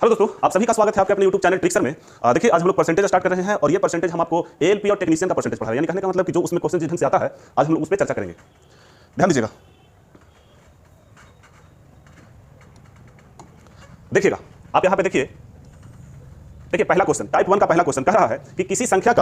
Hello दोस्तों, आप सभी का स्वागत है आपके अपने YouTube चैनल ट्रिक्सर में। देखिए, आज हम लोग परसेंटेज स्टार्ट कर रहे हैं और ये परसेंटेज हम आपको एएलपी और टेक्नीशियन का परसेंटेज पढ़ा रहे हैं। यानी कहने का मतलब कि जो उसमें क्वेश्चन जिस ढंग से आता है, आज हम लोग उस पर चर्चा करेंगे। ध्यान दीजिएगा, देखिएगा आप यहां पे देखिए पहला क्वेश्चन, टाइप 1 का पहला क्वेश्चन कह रहा है कि किसी संख्या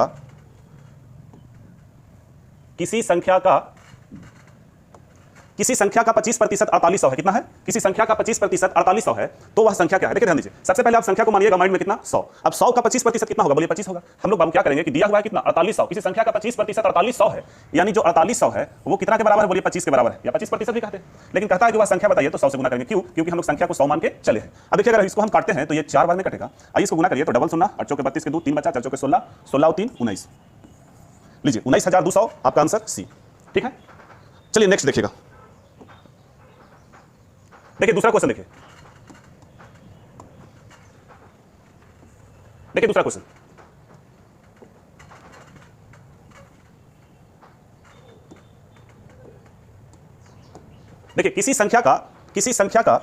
का 25% 4800 है। कितना है? किसी संख्या का 25% 4800 है, तो वह संख्या क्या है? देखिए ध्यान दीजिए, सबसे पहले आप संख्या को मानिएगा माइंड में कितना 100। अब 100 का 25% कितना होगा? बोलिए 25 होगा। हम लोग क्या करेंगे कि दिया हुआ है कितना 4800, किसी संख्या का 25% 4800 है, यानी जो 4800 है वो कितना के बराबर है? बोलिए 25 के बराबर है, या 25% भी कहते हैं, लेकिन कहता है कि वह संख्या बताइए, तो 100 से गुना करेंगे। क्यों? क्योंकि हम लोग संख्या को 100 मान के चले हैं। अब देखिए, अगर इसको हम काटते हैं तो ये 4 बार में कटेगा। आइए इसको गुना करिए, तो डबल 0 8 चौके 32 के 2 3 बचा, 4 चौके 16 16 और 3 19, लीजिए 19200 आपका आंसर सी। ठीक है, चलिए नेक्स्ट देखिएगा। देखिए दूसरा क्वेश्चन, देखिए दूसरा क्वेश्चन। देखिए किसी संख्या का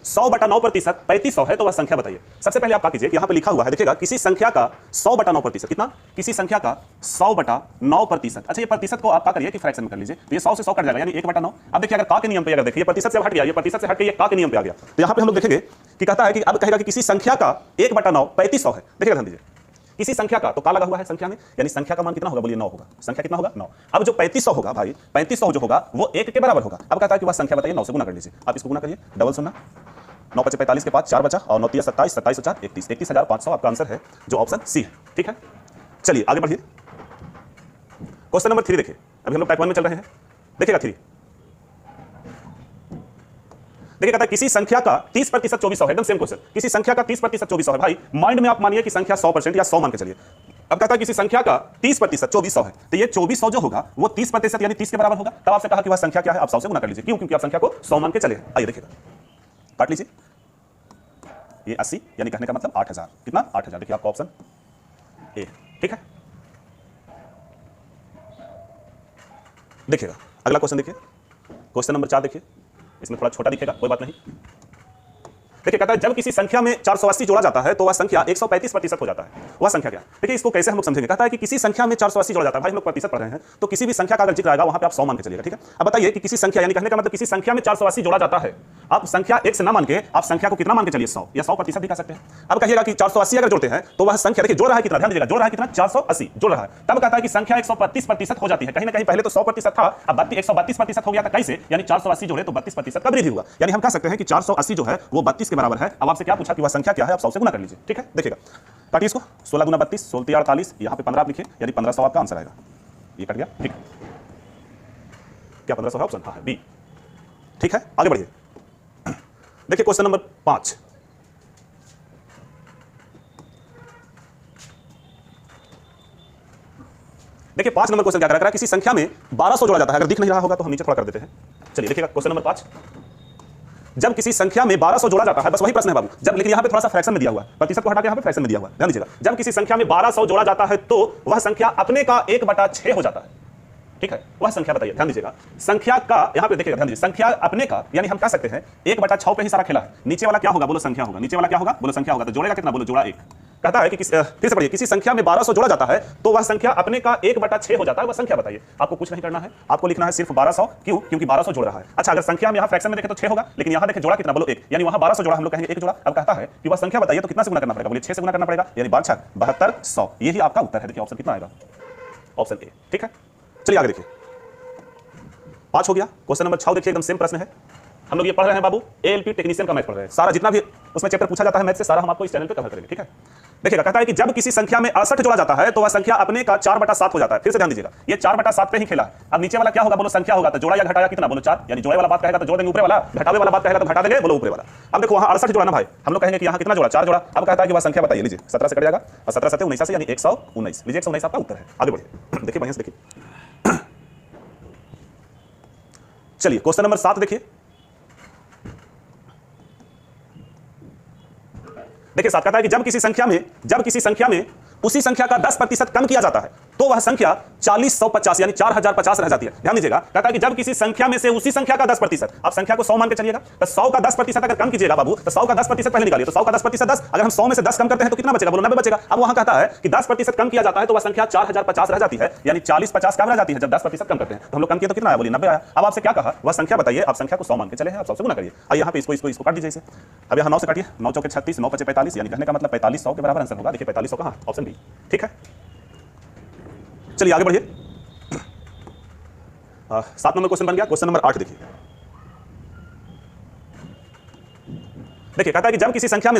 100/9% 3500 है, तो वह संख्या बताइए। सबसे पहले आप क्या कीजिए, यहां पे लिखा हुआ है, देखिएगा किसी संख्या का 100/9%, कितना? किसी संख्या का 100/9%। अच्छा, ये प्रतिशत को आप क्या करिए कि फ्रैक्शन में कर लीजिए, तो ये 100 से 100 कट जाएगा, यानी 1/9। अब देखिए, अगर का के नियम पे अगर देखिए, प्रतिशत से हट गया, ये प्रतिशत से हट के ये का के नियम पे आ गया, तो यहां पे हम लोग देखेंगे कि कहता है कि अब कहेगा कि किसी संख्या का 1/9 3500 है। देखिएगा ध्यान दीजिए, किसी संख्या का, तो का लगा हुआ है संख्या में, यानी संख्या का मान कितना होगा? बोलिए 9 होगा। संख्या कितना होगा? 9। अब जो 3500 होगा भाई, 3500 जो होगा वो 1 के बराबर होगा। अब कहता है कि वह संख्या बताइए, 9 से गुना कर लीजिए। आप इसको गुना करिए, डबल 0 9 5 45 के 5 4 बचा, और 9 3 27 27 और 4 31 31500 आपका आंसर है, जो ऑप्शन सी है। ठीक है, चलिए आगे बढ़िए। क्वेश्चन नंबर 3 देखिए, अभी हम लोग टाइप 1 में चल रहे हैं। देखिएगा 3, देखिए कहता है किसी संख्या का 30% 2400 है। एकदम सेम क्वेश्चन, किसी संख्या का 30% 2400 है। भाई माइंड में आप मानिए कि संख्या 100% या 100 मान के चलिए। अब कहता है किसी संख्या का 30% 2400 है, तो ये 2400 जो होगा वो 30% यानी 30 के बराबर होगा। तब आपसे कहा कि वह संख्या क्या है? आप 100 से गुना कर लीजिए। क्यों? क्योंकि आप संख्या को 100 मान के चले हैं। आइए देखिएगा, काट लीजिए, ये 80 यानी कहने का मतलब 8000। कितना? 8000। देखिए आपका ऑप्शन ए। ठीक है, देखिएगा अगला क्वेश्चन, देखिए क्वेश्चन नंबर 4 देखिए, इसमें थोड़ा छोटा दिखेगा, कोई बात नहीं। देखिए कहता है जब किसी संख्या में 480 जोड़ा जाता है, तो वह संख्या 135% हो जाता है। वह संख्या क्या है? देखिए इसको कैसे हम लोग समझेंगे। कहता है कि किसी संख्या में 480 जोड़ा जाता है। भाई हम लोग प्रतिशत पढ़ रहे हैं, तो किसी भी संख्या का अगर जिक्र आएगा वहां पे आप 100 मान के चलिएगा। ठीक है, अब बताइए कि किसी संख्या, यानी कहने का मतलब किसी संख्या में 480 जोड़ा जाता है। आप संख्या 1 से ना मान के आप संख्या को कितना मान के चलिए? 100 या 100% भी कह सकते हैं। अब कहिएगा कि 480 अगर जोड़ते हैं तो वह संख्या, देखिए जोड़ रहा है कितना, ध्यान दीजिएगा, जोड़ रहा है कितना? 480 जोड़ रहा है। तब कहता है कि संख्या 132% हो जाती है। कहीं ना कहीं पहले तो 100% था, अब 132% हो गया था। कैसे? यानी 480 जोड़े तो 32% का वृद्धि हुआ। यानी हम कह सकते हैं कि 480 जो है वो 32 के बराबर है। अब आपसे क्या पूछा कि वह संख्या क्या है? आप 100 से गुना कर लीजिए। ठीक है, देखिएगा काटिए इसको, 16 गुना 32 16 48, यहाँ पे 15 आप लिखिए, यानी 1500 आपका आंसर आएगा। ये कट गया। ठीक, क्या 1500 है? ऑप्शन हाँ है बी। ठीक है, आगे बढ़िए। देखिए क्वेश्चन नंबर 5, देखिए 5 नंबर क्वेश्चन क्या करा, किसी संख्या में 1200 जोड़ा जाता है। अगर दिख नहीं रहा होगा तो हम नीचे थोड़ा कर देते हैं। चलिए देखिएगा क्वेश्चन नंबर 5, जब किसी संख्या में 1200 जोड़ा जाता है, बस वही प्रश्न है बाबू, जब, लेकिन यहां पे थोड़ा सा फ्रैक्शन में दिया हुआ है, प्रतिशत को हटा के यहां पे फ्रैक्शन में दिया हुआ है। ध्यान दीजिएगा, जब किसी संख्या में 1200 जोड़ा जाता है तो वह संख्या अपने का 1/6 हो जाता है। ठीक है, वह संख्या बताइए। ध्यान दीजिएगा, संख्या का यहां पे देखिएगा, ध्यान दीजिए, संख्या अपने का, यानी हम कह सकते हैं 1/6 पे ही सारा खेला है। नीचे वाला क्या होगा? बोलो संख्या होगा। नीचे वाला क्या होगा? बोलो संख्या होगा। तो जोड़ेगा कितना? बोलो जोड़ा 1। कहता है कि फिर से पढ़िए, किसी संख्या में 1200 जोड़ा जाता है तो वह संख्या अपने का 1/6 हो जाता है। वह संख्या बताइए। आपको कुछ नहीं करना है, आपको लिखना है सिर्फ 1200। क्यों? क्योंकि 1200 जोड़ रहा है। अच्छा, अगर संख्या में यहां फ्रैक्शन में देखें तो 6 होगा, लेकिन यहां देखें जोड़ा कितना? बोलो 1, यानी वहां 1200 जोड़ा, हम लोग कहेंगे 1 जोड़ा। अब कहता है कि वह संख्या बताइए, तो कितना से गुना करना पड़ेगा? बोलिए 6 से गुना करना पड़ेगा, यानी 12 72 100। यही आपका उत्तर है। देखिए ऑप्शन कितना आएगा? Option A. ठीक है, चलिए आगे देखिए, 5 हो गया। क्वेश्चन नंबर 6 देखिए, एकदम सेम प्रश्न है। हम लोग ये पढ़ रहे हैं बाबू, एएलपी टेक्नीशियन का मैथ पढ़ रहे हैं। सारा जितना भी उसमें चैप्टर पूछा जाता है मैथ से, सारा हम आपको इस चैनल पे कवर करेंगे। ठीक है, देखिएगा कहता है कि जब किसी संख्या में 68 जोड़ा जाता है तो वह संख्या अपने का 4/7 हो जाता है। फिर से ध्यान दीजिएगा, ये 4/7 पे ही खेला है। अब नीचे वाला क्या होगा? बोलो संख्या होगा, तो जोड़ा या घटाया कितना? बोलो 4, यानी जोड़े वाला बात कहेगा तो जोड़ देंगे ऊपरे वाला, घटावे वाला बात कहेगा तो घटा देंगे, बोलो ऊपरे वाला। अब देखो वहां 68 जोड़ा ना भाई, हम लोग कहेंगे कि यहां कितना जोड़ा? 4 जोड़ा। अब कहता है कि वह संख्या बताइए, लीजिए 17 से कट जाएगा, और 17 7 19 से, यानी 119। लीजिए 119 आपका उत्तर है। आगे बढ़िए, देखिए बढ़िया से देखिए। चलिए क्वेश्चन नंबर 7 देखिए, देखिए 7 कहता है कि जब किसी संख्या में उसी संख्या का 10% कम किया जाता है तो वह संख्या 40,150 यानी 4050 रह जाती है। ध्यान दीजिएगा, कहता है कि जब किसी संख्या में से उसी संख्या का 10%, आप संख्या को 100 मान के चलिएगा, तो 100 का 10% अगर कम कीजिएगा बाबू, तो 100 का 10% पहले निकालिए, तो 100 का 10% 10, अगर हम 100 में से 10 कम करते हैं तो कितना बचेगा? बोलो 90 बचेगा। अब वहां कहता है कि 10% कम किया जाता है तो वह संख्या 4050 रह जाती है, यानी 40-50 कम रह जाती है जब 10% कम करते हैं। तो हम लोग कम किए तो कितना आया? बोलिए 90 आया। अब आपसे क्या कहा? वह संख्या बताइए, आप संख्या को 100 मान के चले हैं, आप 100 से गुना करिए। अब यहाँ पे इसको काट दीजिए इसे। अब यहाँ 9 से काटिए, 9 चौके 36, 9 पचे 45, यानी कहने का मतलब 45 100 के बराबर आंसर होगा। देखिए 45 100 कहाँ? Option B. ठीक है, चलिए आगे बढ़िए। 7 नंबर क्वेश्चन बन गया। क्वेश्चन नंबर 8 देखिए। देखिए कहता है कि जब किसी संख्या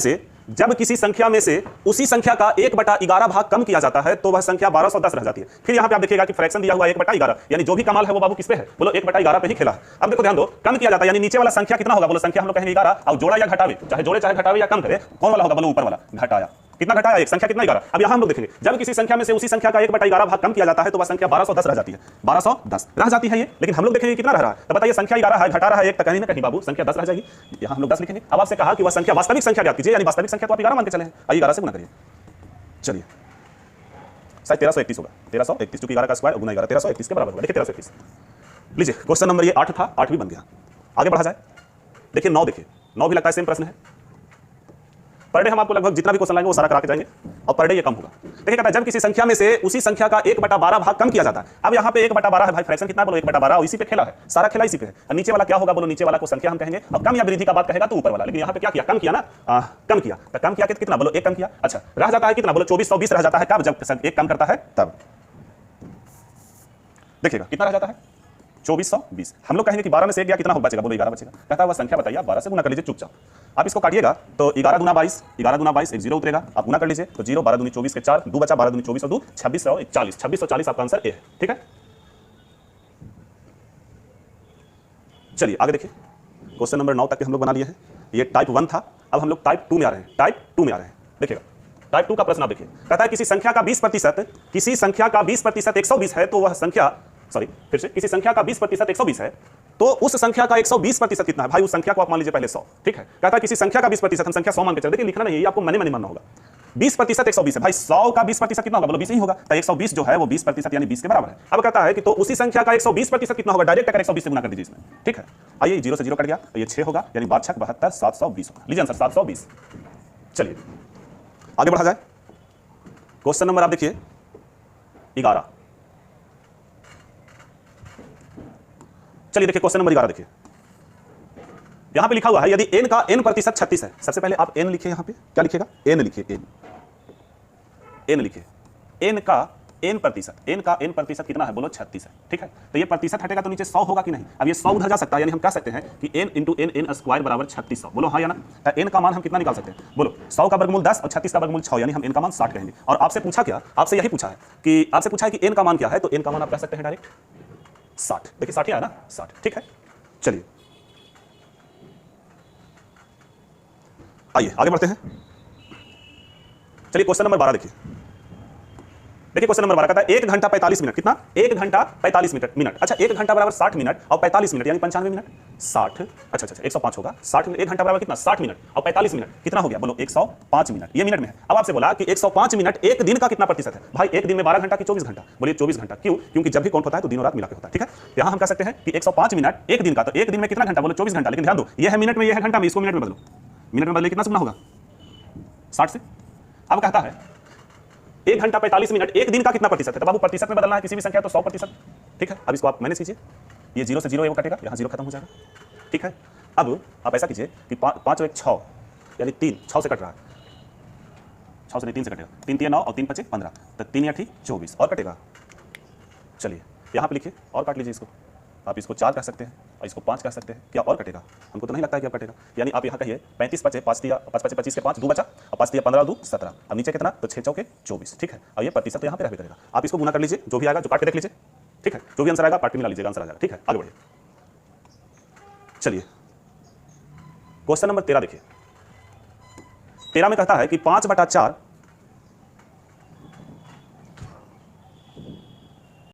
में से उसी संख्या का 1/11 भाग कम किया जाता है तो वह संख्या 1210 रह जाती है। फिर यहां पे आप देखिएगा कि फ्रैक्शन दिया हुआ 1/11, यानी जो भी कमाल है वो बाबू किस पे है? बोलो 1/11 पे ही खेला है। अब देखो ध्यान दो, कम किया जाता है यानी नीचे वाला संख्या कितना होगा? बोलो संख्या हम लोग कहेंगे 11, और जोड़ा या घटावे, चाहे जोड़े चाहे घटावे या कम करे, कौन वाला होगा? बोलो ऊपर वाला, घटाया। कितना घटाया? एक। संख्या कितना? 11। अब यहां हम लोग देखेंगे जब किसी संख्या में से उसी संख्या का 1/11 भाग कम किया जाता है तो वह संख्या 1210 रह जाती है। 1210 रह जाती है ये, लेकिन हम लोग देखेंगे कितना रह रहा है। तो बताइए संख्या 11 है, घटा रहा है 1, तो कहीं ना कहीं बाबू संख्या 10 रह जाएगी। यहां हम लोग 10 लिखेंगे। अब आपसे कहा कि वह संख्या वास्तविक संख्या ज्ञात कीजिए, यानी वास्तविक संख्या तो आप 11 मान के चले हैं। आइए 11 से गुना करिए। चलिए शायद 1331 होगा। 1331 क्योंकि 11 का स्क्वायर गुना 11 1331 के बराबर होगा। देखिए 1331 लीजिए। क्वेश्चन नंबर ये 8 था, 8 भी बन गया। आगे बढ़ा जाए। देखिए 9 देखिए, 9 भी लगता है सेम प्रश्न है। पर डे हम आपको लगभग जितना भी क्वेश्चन लाएंगे वो सारा करा के जाएंगे, और पर डे ये कम होगा। देखिए कहता है जब किसी संख्या में से उसी संख्या का 1/12 भाग कम किया जाता है। अब यहाँ पे 1/12 है भाई, फ्रैक्शन कितना? बोलो 1/12, और इसी पे खेला है, सारा खेला इसी पे है। नीचे वाला क्या होगा? बोलो नीचे वाला को संख्या हम कहेंगे, और कम या वृद्धि का बात कहेगा तो ऊपर वाला। लेकिन यहाँ पे क्या किया? कम किया ना, कम किया। तो कम किया कितना? बोलो 1 कम किया। अच्छा रह जाता है कितना? बोलो 2420 रह जाता है। कब? जब 1 कम करता है तब। देखिएगा कितना रह जाता है? 2420। हम लोग कहेंगे कि 12 में से 1 गया, कितना हो बचेगा? बोलो 11 बचेगा। कहता है वह संख्या बताइए, आप 12 से गुना कर लीजिए चुपचाप। आप इसको काटिएगा तो 11 दूना 22, 11 दूना 22, एक 0 उतरेगा, आप गुना कर लीजिए तो 0, 12 दूनी 24 के 4, 2 बचा, 12 दूनी 24 और 2 26 और 40, 2640 आपका आंसर ए है। ठीक है, चलिए आगे देखिए। क्वेश्चन नंबर 9 तक के हम लोग बना लिए हैं। ये टाइप 1 था, अब हम लोग टाइप 2 में आ रहे हैं। टाइप 2 में आ रहे हैं। देखिएगा टाइप 2 का प्रश्न आप देखिए। कहता है किसी संख्या का 20% 120 है तो वह संख्या, सॉरी फिर से, किसी संख्या का 20% 120 है तो उस संख्या का 120% कितना है? भाई उस संख्या को आप मान लीजिए पहले 100। ठीक है, कहता है किसी संख्या का 20%, हम संख्या 100 मान के चलते, देखिए लिखना नहीं है, आपको मने मने मानना होगा। 20% 120 है भाई, 100 का 20% कितना होगा? बोलो 20 ही होगा। तो 120 जो है वो 20% यानी 20 के बराबर है। अब कहता है कि तो उसी संख्या का 120% कितना होगा? डायरेक्ट अगर 120 से गुना कर दीजिए इसमें। ठीक है, आइए 0 से 0 कट गया तो ये 6 होगा, यानी 5 6 72 720 होगा। लीजिए आंसर 720। चलिए आगे बढ़ा जाए। क्वेश्चन नंबर आप देखिए 11। चलिए देखिए क्वेश्चन नंबर 11 देखिए। यहां पे लिखा हुआ है यदि n का n प्रतिशत 36 है। सबसे पहले आप n लिखिए, यहां पे क्या लिखिएगा? n लिखिए, n लिखिए। n का n प्रतिशत कितना है? बोलो 36 है। ठीक है, तो ये प्रतिशत हटेगा तो नीचे 100 होगा कि नहीं? अब ये 100 उधर जा सकता है, यानी हम कह सकते हैं कि n × n स्क्वायर बराबर 3600। बोलो हाँ या ना? तो n का मान हम कितना निकाल सकते हैं? बोलो 100 का वर्गमूल 10 और 36 का वर्गमूल 6, यानी हम n का मान 60 कहेंगे। और आपसे पूछा क्या? आपसे यही पूछा है कि n का मान क्या है, तो n का मान आप कह सकते हैं डायरेक्ट 60। देखिए 60 है ना, 60। ठीक है, चलिए आइए आगे बढ़ते हैं। चलिए क्वेश्चन नंबर 12 देखिए। देखिए क्वेश्चन नंबर 12 कहता है 1 घंटा 45 मिनट। कितना? 1 घंटा 45 मिनट। अच्छा 1 घंटा बराबर 60 मिनट और 45 मिनट यानी 95 मिनट। 60 अच्छा 105 होगा। 60 मिनट, 1 घंटा बराबर कितना? 60 मिनट और 45 मिनट कितना हो गया? बोलो 105 मिनट। ये मिनट में है। अब आपसे बोला कि 105 मिनट एक दिन का कितना प्रतिशत है? भाई एक दिन में 12 घंटा की 24 घंटा? बोलिए 24 घंटा। क्यों? क्योंकि जब भी काउंट होता है तो दिनों रात मिला के होता है। ठीक है, यहां हम कह सकते हैं कि 105 मिनट एक दिन का, तो एक दिन में कितना घंटा? बोलो 24 घंटा। लेकिन ध्यान दो ये है मिनट में, ये है घंटा में, इसको मिनट में बदलो। मिनट में बदले कितना से गुना होगा? 60 से। अब कहता है 1 घंटा 45 मिनट एक दिन का कितना प्रतिशत है? तो बाबू प्रतिशत में बदलना है किसी भी संख्या तो 100%। ठीक है, अब इसको आप मैनेज कीजिए। ये 0 से 0 वो कटेगा, यहाँ 0 खत्म हो जाएगा। ठीक है, अब आप ऐसा कीजिए कि 5 और 1 6 यानी 3, 6 से कट रहा है, 6 से नहीं 3 से कटेगा। 3 3 9 और 3 5 15, तो 3 या 24 और कटेगा। चलिए यहाँ पे लिखिए और काट लीजिए इसको। आप इसको 4 कह सकते हैं और इसको 5 कह सकते हैं। क्या और कटेगा? हमको तो नहीं लगता है कि अब कटेगा। यानी आप यहाँ कहिए 35 5 5 दिया, 5 5 25 के 5, 2 बचा और 5 दिया 15 2 17। अब नीचे कितना? तो 6 चौके 24। ठीक है, और ये प्रतिशत तो यहाँ पे रहबे करेगा। आप इसको गुना कर लीजिए, जो भी आएगा, जो काट के देख लीजिए। ठीक है, जो भी आंसर आएगा काट के मिला लीजिएगा, आंसर आ जाएगा। ठीक है, आगे बढ़िए। चलिए क्वेश्चन नंबर 13 देखिए। 13 में कहता है कि 5/4